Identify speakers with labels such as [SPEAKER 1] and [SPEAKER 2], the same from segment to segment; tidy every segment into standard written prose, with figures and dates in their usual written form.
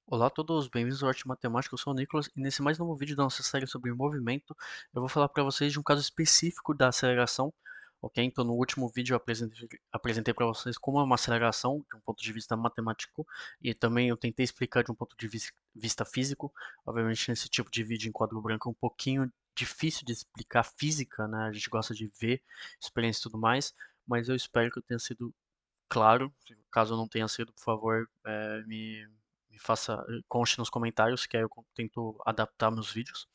[SPEAKER 1] Olá a todos, bem-vindos ao Arte Matemática, eu sou o Nicolas e nesse mais novo vídeo da nossa série sobre movimento eu vou falar para vocês de um caso específico da aceleração, ok? Então no último vídeo eu apresentei para vocês como é uma aceleração de um ponto de vista matemático e também eu tentei explicar de um ponto de vista físico. Obviamente nesse tipo de vídeo em quadro branco é um pouquinho difícil de explicar física, né? A gente gosta de ver experiência e tudo mais, mas eu espero que eu tenha sido claro. Caso não tenha sido, por favor, me faça, conste nos comentários, que aí eu tento adaptar meus vídeos,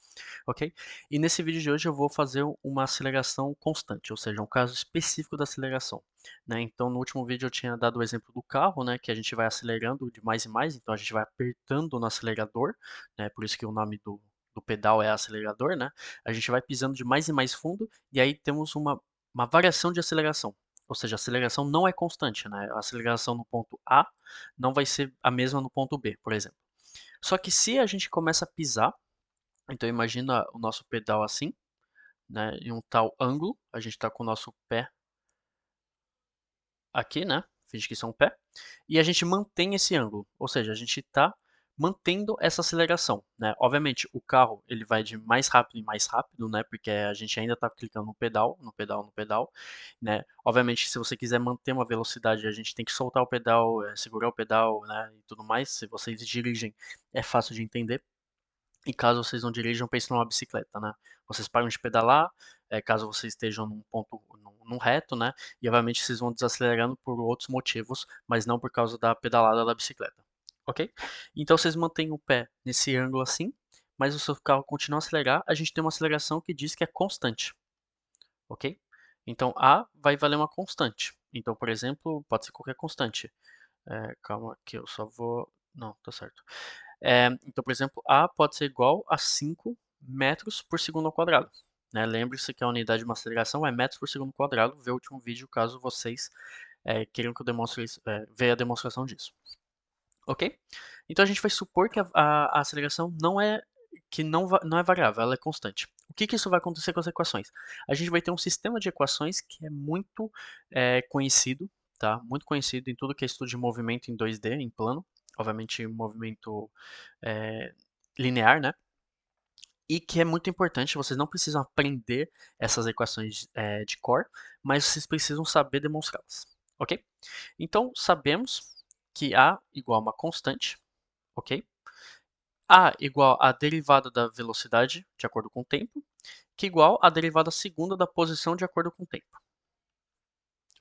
[SPEAKER 1] ok? E nesse vídeo de hoje eu vou fazer uma aceleração constante, ou seja, um caso específico da aceleração, né? Então, no último vídeo eu tinha dado o exemplo do carro, né? Que a gente vai acelerando de mais e mais, então a gente vai apertando no acelerador, né? Por isso que o nome do pedal é acelerador, né? A gente vai pisando de mais e mais fundo e aí temos uma variação de aceleração. Ou seja, a aceleração não é constante, né? A aceleração no ponto A não vai ser a mesma no ponto B, por exemplo. Só que se a gente começa a pisar, então imagina o nosso pedal assim, né, em um tal ângulo, a gente está com o nosso pé aqui, né? Finge que isso é um pé. E a gente mantém esse ângulo, ou seja, a gente está mantendo essa aceleração, né? Obviamente, o carro ele vai de mais rápido em mais rápido, né? Porque a gente ainda está clicando no pedal, no pedal, no pedal, né? Obviamente, se você quiser manter uma velocidade, a gente tem que soltar o pedal, segurar o pedal, né? E tudo mais. Se vocês dirigem, é fácil de entender. E caso vocês não dirijam, pensem numa bicicleta, né? Vocês param de pedalar, caso vocês estejam num ponto, num reto, né? E obviamente vocês vão desacelerando por outros motivos, mas não por causa da pedalada da bicicleta, ok? Então vocês mantêm o pé nesse ângulo assim, mas o seu carro continua a acelerar, a gente tem uma aceleração que diz que é constante, ok? Então A vai valer uma constante. Então, por exemplo, pode ser qualquer constante. Calma que eu só vou... Não, tá certo. Então, por exemplo, A pode ser igual a 5 metros por segundo ao quadrado, né? Lembre-se que a unidade de uma aceleração é metros por segundo quadrado. Vê o último vídeo caso vocês queiram que eu demonstre, ver a demonstração disso. Ok? Então a gente vai supor que a aceleração não é variável, ela é constante. O que isso vai acontecer com as equações? A gente vai ter um sistema de equações que é muito conhecido, tá? Muito conhecido em tudo que é estudo de movimento em 2D, em plano. Obviamente, movimento é, linear, né? E que é muito importante, vocês não precisam aprender essas equações de cor, mas vocês precisam saber demonstrá-las, ok? Então, sabemos que A igual a uma constante, ok? A igual a derivada da velocidade de acordo com o tempo, que é igual a derivada segunda da posição de acordo com o tempo,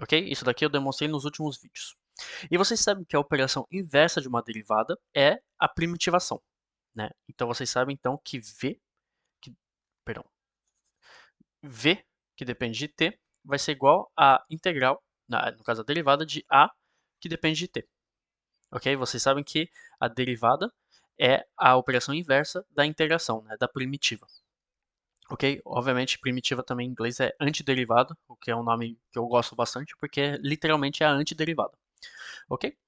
[SPEAKER 1] ok? Isso daqui eu demonstrei nos últimos vídeos. E vocês sabem que a operação inversa de uma derivada é a primitivação, né? Então vocês sabem então que que, perdão, V, que depende de t, vai ser igual a integral, no caso a derivada de A, que depende de t. Ok? Vocês sabem que a derivada é a operação inversa da integração, né, da primitiva. Ok? Obviamente, primitiva também em inglês é antiderivada, o que é um nome que eu gosto bastante, porque literalmente é a antiderivada. Ok?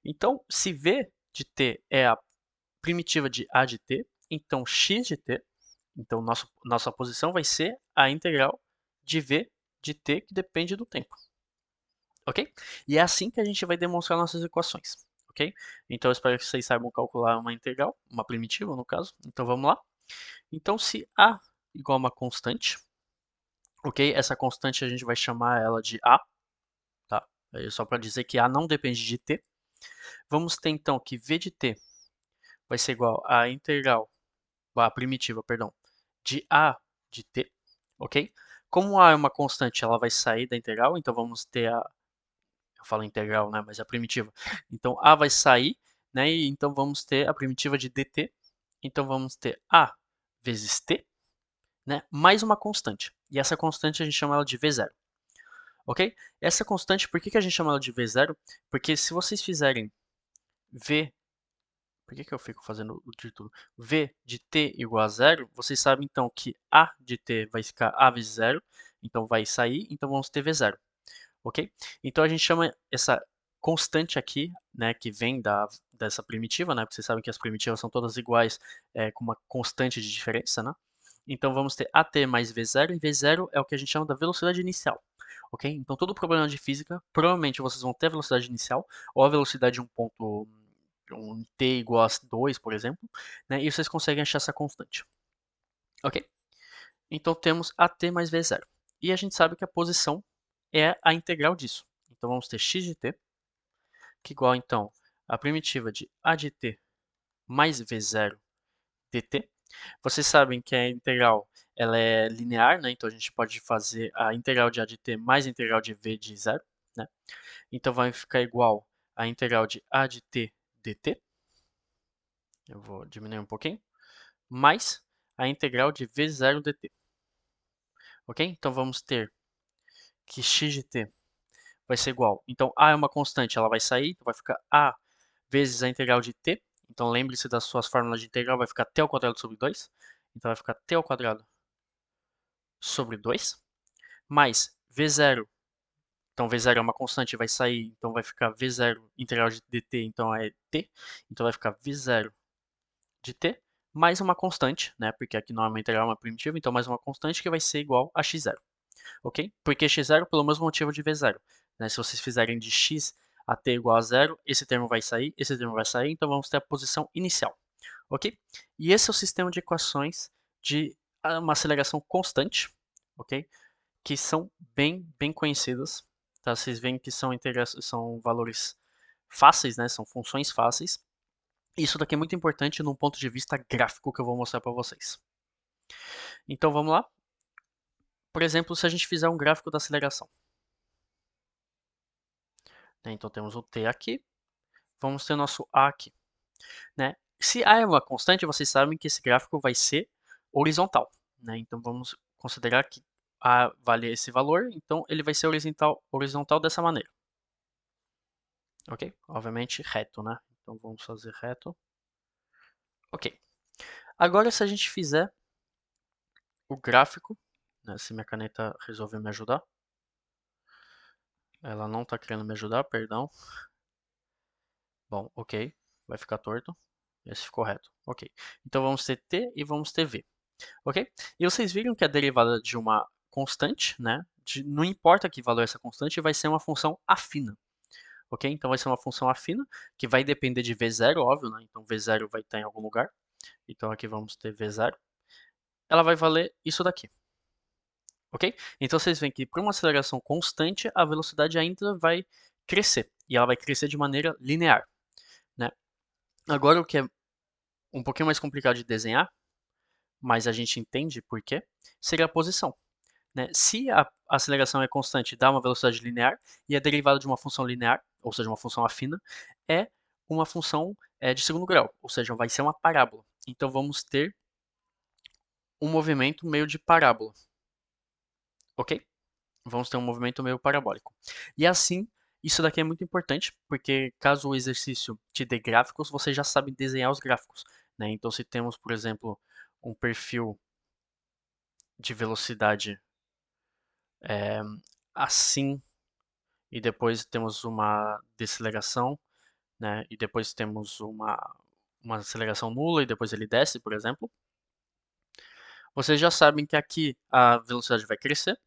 [SPEAKER 1] Então, se V de t é a primitiva de A de t, então x de t, então nossa posição vai ser a integral de V de t que depende do tempo. Ok? E é assim que a gente vai demonstrar nossas equações, ok? Então eu espero que vocês saibam calcular uma integral, uma primitiva no caso. Então vamos lá. Então se A igual a uma constante, ok? Essa constante a gente vai chamar ela de A, tá? É só para dizer que A não depende de t. Vamos ter então que V de t vai ser igual à integral, a primitiva, perdão, de A de t, ok? Como A é uma constante, ela vai sair da integral, então vamos ter eu falo integral, né, mas é a primitiva. Então A vai sair, né, e então vamos ter a primitiva de dt. Então vamos ter A vezes t, né, mais uma constante. E essa constante a gente chama ela de V0. Ok? Essa constante, por que a gente chama ela de V0? Porque se vocês fizerem V, por que eu fico fazendo o título? V de t igual a zero, vocês sabem então que A de t vai ficar A vezes zero, então vai sair, então vamos ter V0. Ok? Então a gente chama essa constante aqui, né, que vem dessa primitiva, né, porque vocês sabem que as primitivas são todas iguais, com uma constante de diferença, né? Então vamos ter AT mais V0, e V0 é o que a gente chama da velocidade inicial, ok? Então todo problema de física, provavelmente vocês vão ter a velocidade inicial, ou a velocidade de um ponto, um t igual a 2, por exemplo, né? E vocês conseguem achar essa constante, ok? Então temos at mais v0. E a gente sabe que a posição é a integral disso. Então vamos ter x de t, que é igual então a primitiva de a de t mais v0 dt. Vocês sabem que a integral ela é linear, né? Então a gente pode fazer a integral de a de t mais a integral de v de 0, né? Então vai ficar igual a integral de a de t dt. Eu vou diminuir um pouquinho. Mais a integral de v0 dt. Ok? Então vamos ter que x de t vai ser igual. Então a é uma constante, ela vai sair, então vai ficar a vezes a integral de t. Então lembre-se das suas fórmulas de integral, vai ficar t ao quadrado sobre 2. Então vai ficar t ao quadrado sobre 2. Mais v0. Então v0 é uma constante, vai sair, então vai ficar v0 integral de dt, então é t. Então vai ficar v0 de t mais uma constante, né? Porque aqui não é uma integral, é uma primitiva, então mais uma constante que vai ser igual a x0. Ok? Porque x0 pelo mesmo motivo de v0. Né? Se vocês fizerem de x a t igual a zero, esse termo vai sair, esse termo vai sair, então vamos ter a posição inicial. Ok? E esse é o sistema de equações de uma aceleração constante, ok? Que são bem conhecidas. Tá? Vocês veem que são valores fáceis, né? São funções fáceis. Isso daqui é muito importante num ponto de vista gráfico que eu vou mostrar para vocês. Então vamos lá. Por exemplo, se a gente fizer um gráfico da aceleração. Então temos o t aqui, vamos ter nosso a aqui. Né? Se a é uma constante, vocês sabem que esse gráfico vai ser horizontal. Né? Então vamos considerar que a vale esse valor, então ele vai ser horizontal dessa maneira. Ok? Obviamente reto, né? Então vamos fazer reto. Ok. Agora se a gente fizer o gráfico, né? Se minha caneta resolver me ajudar. Ela não está querendo me ajudar, perdão. Bom, ok. Vai ficar torto. Esse ficou reto. Ok. Então vamos ter t e vamos ter v. Ok? E vocês viram que a derivada de uma constante, né? Não importa que valor é essa constante, vai ser uma função afina. Ok? Então vai ser uma função afina, que vai depender de v0, óbvio, né? Então v0 vai estar em algum lugar. Então aqui vamos ter v0. Ela vai valer isso daqui. Ok? Então vocês veem que para uma aceleração constante, a velocidade ainda vai crescer. E ela vai crescer de maneira linear. Né? Agora o que é um pouquinho mais complicado de desenhar, mas a gente entende por quê, seria a posição. Né? Se a aceleração é constante, dá uma velocidade linear, e a derivada de uma função linear, ou seja, uma função afina, é uma função de segundo grau, ou seja, vai ser uma parábola. Então vamos ter um movimento meio de parábola, ok? Vamos ter um movimento meio parabólico. E assim, isso daqui é muito importante, porque caso o exercício te dê gráficos, você já sabe desenhar os gráficos. Né? Então se temos, por exemplo, um perfil de velocidade assim, e depois temos uma deceleração, né? E depois temos uma aceleração nula e depois ele desce, por exemplo. Vocês já sabem que aqui a velocidade vai crescer.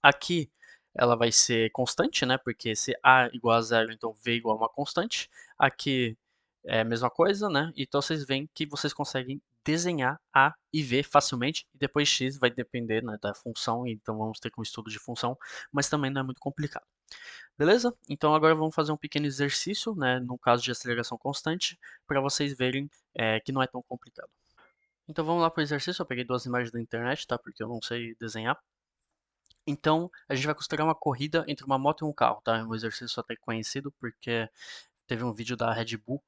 [SPEAKER 1] Aqui ela vai ser constante, né? Porque se a igual a zero, então v igual a uma constante. Aqui é a mesma coisa, né? Então vocês veem que vocês conseguem desenhar a e v facilmente. E depois x vai depender, né, da função, então vamos ter um estudo de função, mas também não é muito complicado. Beleza? Então agora vamos fazer um pequeno exercício, né, no caso de aceleração constante, para vocês verem que não é tão complicado. Então vamos lá para o exercício. Eu peguei duas imagens da internet, tá? Porque eu não sei desenhar. Então a gente vai considerar uma corrida entre uma moto e um carro, tá? É um exercício até conhecido porque teve um vídeo da Red Bull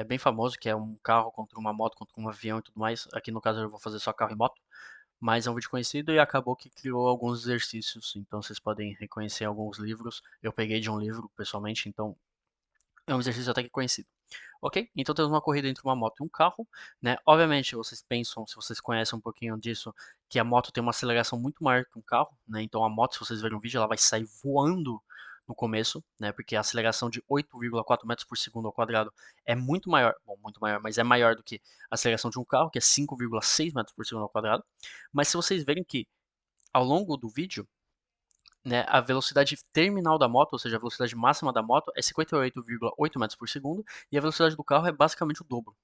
[SPEAKER 1] bem famoso, que é um carro contra uma moto, contra um avião e tudo mais. Aqui no caso eu vou fazer só carro e moto. Mas é um vídeo conhecido e acabou que criou alguns exercícios, então vocês podem reconhecer alguns livros. Eu peguei de um livro pessoalmente, então é um exercício até que conhecido. Ok? Então temos uma corrida entre uma moto e um carro, né? Obviamente vocês pensam, se vocês conhecem um pouquinho disso, que a moto tem uma aceleração muito maior que um carro, né? Então a moto, se vocês verem o vídeo, ela vai sair voando no começo, né? Porque a aceleração de 8,4 metros por segundo ao quadrado é muito maior, bom, muito maior, mas é maior do que a aceleração de um carro, que é 5,6 metros por segundo ao quadrado. Mas se vocês verem que ao longo do vídeo né, a velocidade terminal da moto, ou seja, a velocidade máxima da moto é 58,8 metros por segundo e a velocidade do carro é basicamente o dobro,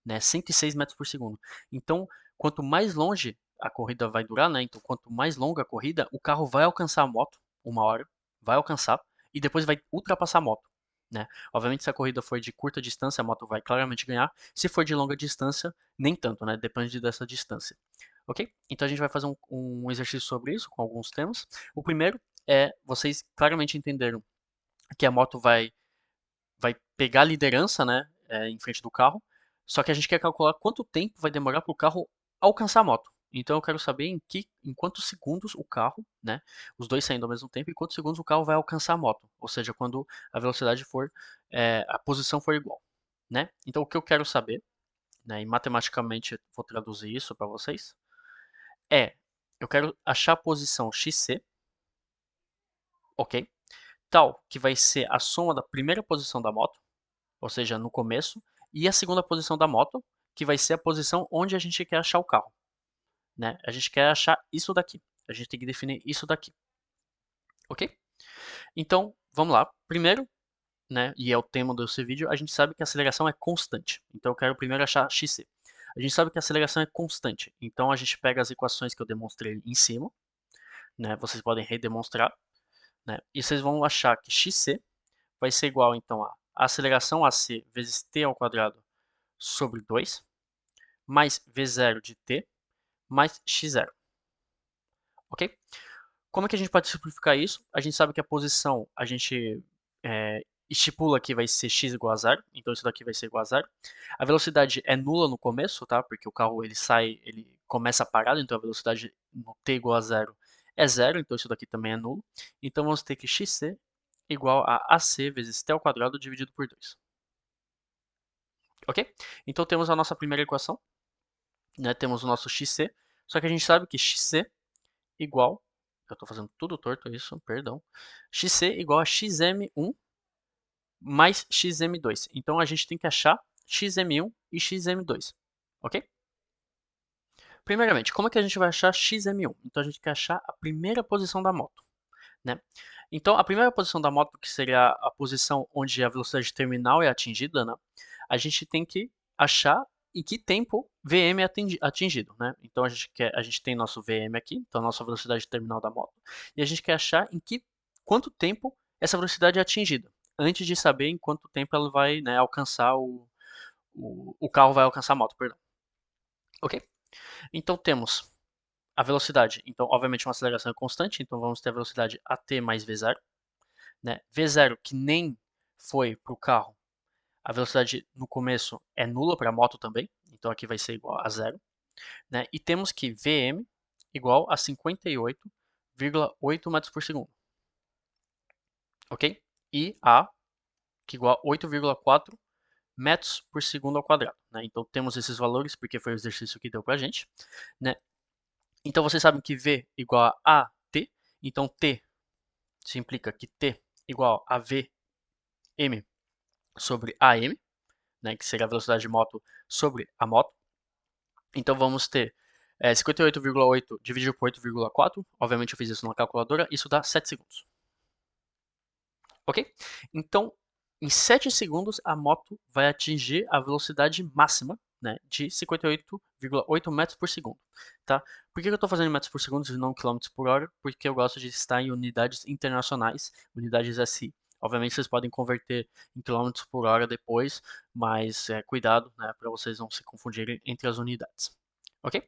[SPEAKER 1] né, 106 metros por segundo. Então, quanto mais longe a corrida vai durar, né, então quanto mais longa a corrida, o carro vai alcançar a moto uma hora, vai alcançar e depois vai ultrapassar a moto, né? Obviamente, se a corrida for de curta distância, a moto vai claramente ganhar. Se for de longa distância, nem tanto, né? Depende dessa distância. Ok? Então a gente vai fazer um exercício sobre isso com alguns temas. O primeiro é vocês claramente entenderam que a moto vai pegar a liderança, né, em frente do carro. Só que a gente quer calcular quanto tempo vai demorar para o carro alcançar a moto. Então eu quero saber em quantos segundos o carro, né, os dois saindo ao mesmo tempo, em quantos segundos o carro vai alcançar a moto. Ou seja, quando a velocidade for, a posição for igual, né? Então o que eu quero saber, né, e matematicamente vou traduzir isso para vocês, eu quero achar a posição XC, ok? Tal que vai ser a soma da primeira posição da moto, ou seja, no começo, e a segunda posição da moto, que vai ser a posição onde a gente quer achar o carro, né? A gente quer achar isso daqui. A gente tem que definir isso daqui, ok? Então, vamos lá. Primeiro, né, e é o tema desse vídeo, a gente sabe que a aceleração é constante. Então, eu quero primeiro achar xc. A gente sabe que a aceleração é constante. Então, a gente pega as equações que eu demonstrei em cima, né? Vocês podem redemonstrar, né? E vocês vão achar que xc vai ser igual, então, a aceleração ac vezes t ao quadrado sobre 2, mais v0 de t, mais x0, ok? Como é que a gente pode simplificar isso? A gente sabe que a posição a gente estipula que vai ser x igual a zero, então isso daqui vai ser igual a zero. A velocidade é nula no começo, tá? Porque o carro ele começa parado, então a velocidade no t igual a zero é zero, então isso daqui também é nulo. Então vamos ter que xc igual a ac vezes t ao quadrado dividido por 2. Ok? Então temos a nossa primeira equação, né? Temos o nosso xc, só que a gente sabe que xc igual, eu estou fazendo tudo torto isso, perdão, xc igual a xm1 mais xm2. Então a gente tem que achar xm1 e xm2, ok? Primeiramente, como é que a gente vai achar xm1? Então a gente quer achar a primeira posição da moto, né? Então a primeira posição da moto, que seria a posição onde a velocidade terminal é atingida, né? A gente tem que achar em que tempo Vm é atingido, né? Então a gente tem nosso Vm aqui, então a nossa velocidade terminal da moto, e a gente quer achar quanto tempo essa velocidade é atingida, antes de saber em quanto tempo ela vai, né, alcançar o carro vai alcançar a moto, perdão. Ok? Então temos a velocidade, então obviamente uma aceleração é constante, então vamos ter a velocidade at mais v0, né? V0 que nem foi para o carro, a velocidade no começo é nula para a moto também, então aqui vai ser igual a zero, né? E temos que Vm igual a 58,8 metros por segundo, ok? E A que igual a 8,4 metros por segundo ao quadrado, né? Então temos esses valores porque foi o exercício que deu para a gente, né? Então vocês sabem que V igual a AT, então T se implica que T igual a Vm sobre AM, né, que seria a velocidade de moto sobre a moto. Então vamos ter 58,8 dividido por 8,4. Obviamente eu fiz isso na calculadora. Isso dá 7 segundos. Ok? Então, em 7 segundos, a moto vai atingir a velocidade máxima, né, de 58,8 metros por segundo. Tá? Por que eu estou fazendo em metros por segundo e não quilômetros por hora? Porque eu gosto de estar em unidades internacionais, unidades SI. Obviamente vocês podem converter em quilômetros por hora depois, mas cuidado, né, para vocês não se confundirem entre as unidades. Ok?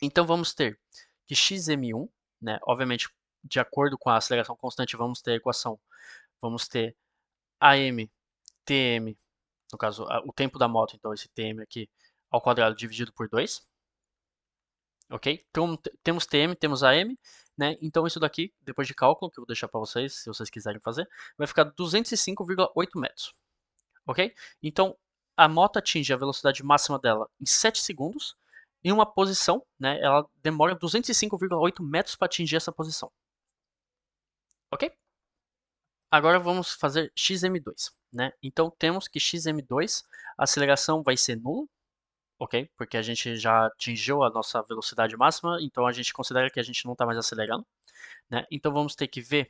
[SPEAKER 1] Então vamos ter que xm1, né, obviamente de acordo com a aceleração constante, vamos ter a equação, vamos ter AM, TM, no caso, o tempo da moto, então esse TM aqui, ao quadrado dividido por 2, ok? Então temos TM, temos AM, né? Então isso daqui, depois de cálculo, que eu vou deixar para vocês, se vocês quiserem fazer, vai ficar 205,8 metros, ok? Então a moto atinge a velocidade máxima dela em 7 segundos, em uma posição, né? Ela demora 205,8 metros para atingir essa posição, ok? Agora vamos fazer xm2, né? Então temos que xm2, a aceleração vai ser nula, ok? Porque a gente já atingiu a nossa velocidade máxima, então a gente considera que a gente não está mais acelerando, né? Então vamos ter que V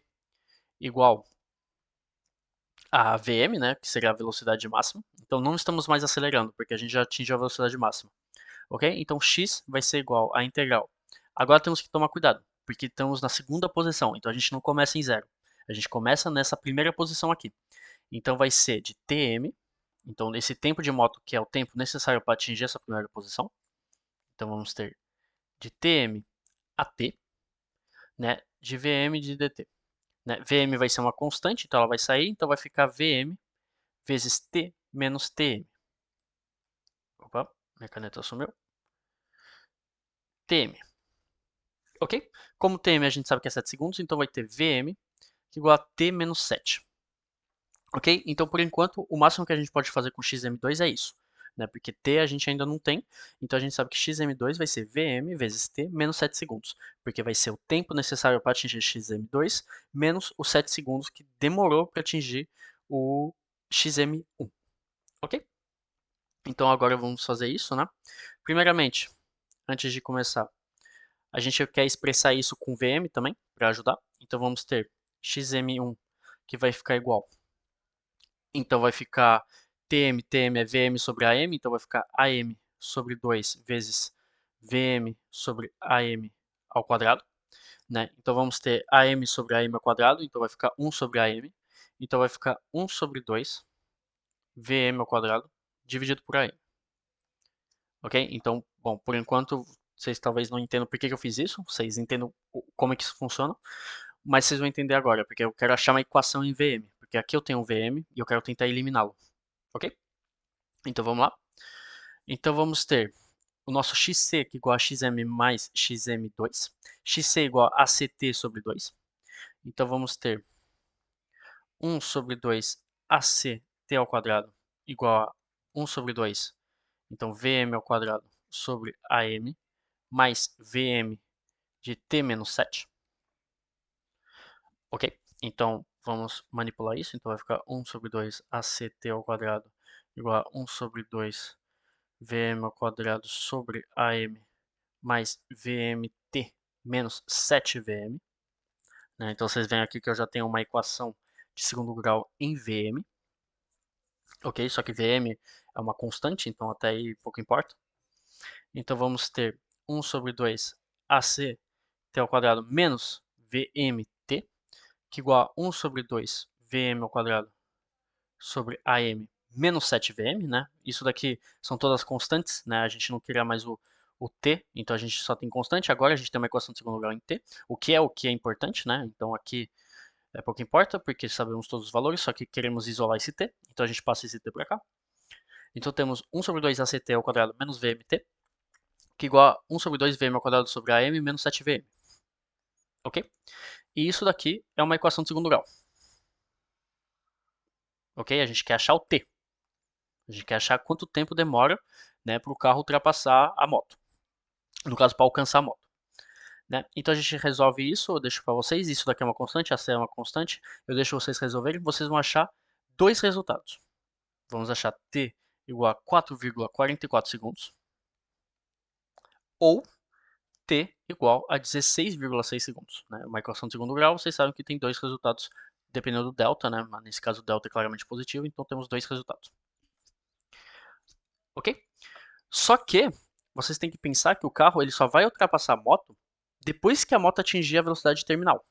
[SPEAKER 1] igual a Vm, né, que seria a velocidade máxima. Então não estamos mais acelerando, porque a gente já atingiu a velocidade máxima, ok? Então x vai ser igual à integral. Agora temos que tomar cuidado, porque estamos na segunda posição, então a gente não começa em zero. A gente começa nessa primeira posição aqui. Então vai ser de Tm, então esse tempo de moto que é o tempo necessário para atingir essa primeira posição. Então vamos ter de Tm a T, né, de Vm de dt. Né? Vm vai ser uma constante, então ela vai sair, então vai ficar Vm vezes T menos Tm. Opa, minha caneta sumiu. Tm. Ok? Como Tm a gente sabe que é 7 segundos, então vai ter Vm que é igual a T menos 7. Ok? Então, por enquanto, o máximo que a gente pode fazer com xm2 é isso. Né? Porque T a gente ainda não tem, então a gente sabe que xm2 vai ser Vm vezes T menos 7 segundos. Porque vai ser o tempo necessário para atingir xm2 menos os 7 segundos que demorou para atingir o xm1. Ok? Então agora vamos fazer isso, né? Primeiramente, antes de começar, a gente quer expressar isso com VM também, para ajudar. Então vamos ter xm1 que vai ficar igual. Então vai ficar Tm é Vm sobre Am, então vai ficar Am sobre 2 vezes Vm sobre Am ao quadrado. Né? Então vamos ter Am sobre Am ao quadrado, então vai ficar 1 sobre Am. Então vai ficar 1 sobre 2 Vm ao quadrado dividido por Am. Ok? Então, bom, por enquanto vocês talvez não entendam por que eu fiz isso, vocês entendam como é que isso funciona, mas vocês vão entender agora, porque eu quero achar uma equação em VM, porque aqui eu tenho um VM e eu quero tentar eliminá-lo, ok? Então vamos lá. Então vamos ter o nosso xc que é igual a xm mais xm2, xc igual a ct sobre 2. Então vamos ter 1 sobre 2 act ao quadrado igual a 1 sobre 2, então vm ao quadrado sobre am mais vm de t menos 7. Ok? Então, vamos manipular isso. Então, vai ficar 1 sobre 2 act ao quadrado igual a 1 sobre 2 vm ao quadrado sobre am mais vmt menos 7vm. Né? Então, vocês veem aqui que eu já tenho uma equação de segundo grau em vm. Ok? Só que vm é uma constante, então até aí pouco importa. Então, vamos ter 1 sobre 2 act ao quadrado menos vmt, que é igual a 1 sobre 2 Vm ao quadrado sobre Am menos 7Vm, né? Isso daqui são todas constantes, né? A gente não queria mais o T, então a gente só tem constante. Agora a gente tem uma equação de segundo grau em T, o que é importante, né? Então aqui é pouco importa, porque sabemos todos os valores, só que queremos isolar esse T, então a gente passa esse T para cá. Então temos 1 sobre 2 ACT ao quadrado menos VMT, que é igual a 1 sobre 2 Vm ao quadrado sobre AM menos 7Vm. Ok? E isso daqui é uma equação de segundo grau. Ok? A gente quer achar o T. A gente quer achar quanto tempo demora, né, para o carro ultrapassar a moto. No caso, para alcançar a moto. Né? Então a gente resolve isso, eu deixo para vocês. Isso daqui é uma constante, essa é uma constante. Eu deixo vocês resolverem. Vocês vão achar dois resultados. Vamos achar t igual a 4,44 segundos. Ou t igual a 16,6 segundos. Né? Uma equação de segundo grau, vocês sabem que tem dois resultados dependendo do delta, né? Mas nesse caso o delta é claramente positivo, então temos dois resultados. Ok? Só que vocês têm que pensar que o carro ele só vai ultrapassar a moto depois que a moto atingir a velocidade terminal.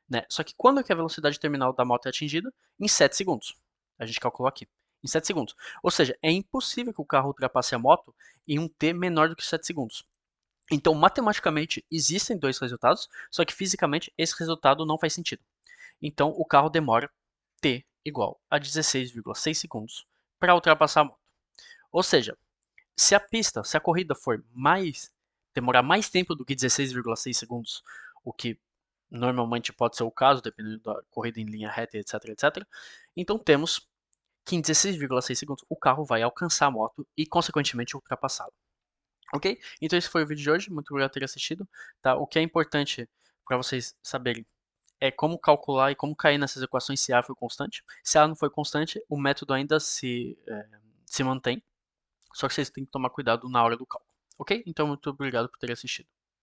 [SPEAKER 1] Né? Só que quando é que a velocidade terminal da moto é atingida? Em 7 segundos. A gente calculou aqui. Em 7 segundos. Ou seja, é impossível que o carro ultrapasse a moto em um t menor do que 7 segundos. Então, matematicamente, existem dois resultados, só que fisicamente esse resultado não faz sentido. Então, o carro demora t igual a 16,6 segundos para ultrapassar a moto. Ou seja, se a corrida for demorar mais tempo do que 16,6 segundos, o que normalmente pode ser o caso, dependendo da corrida em linha reta, etc, etc. Então temos que em 16,6 segundos o carro vai alcançar a moto e, consequentemente, ultrapassá-la. Ok? Então esse foi o vídeo de hoje, muito obrigado por ter assistido. Tá? O que é importante para vocês saberem é como calcular e como cair nessas equações se A foi constante. Se A não foi constante, o método ainda se mantém. Só que vocês têm que tomar cuidado na hora do cálculo, ok? Então, muito obrigado por ter assistido.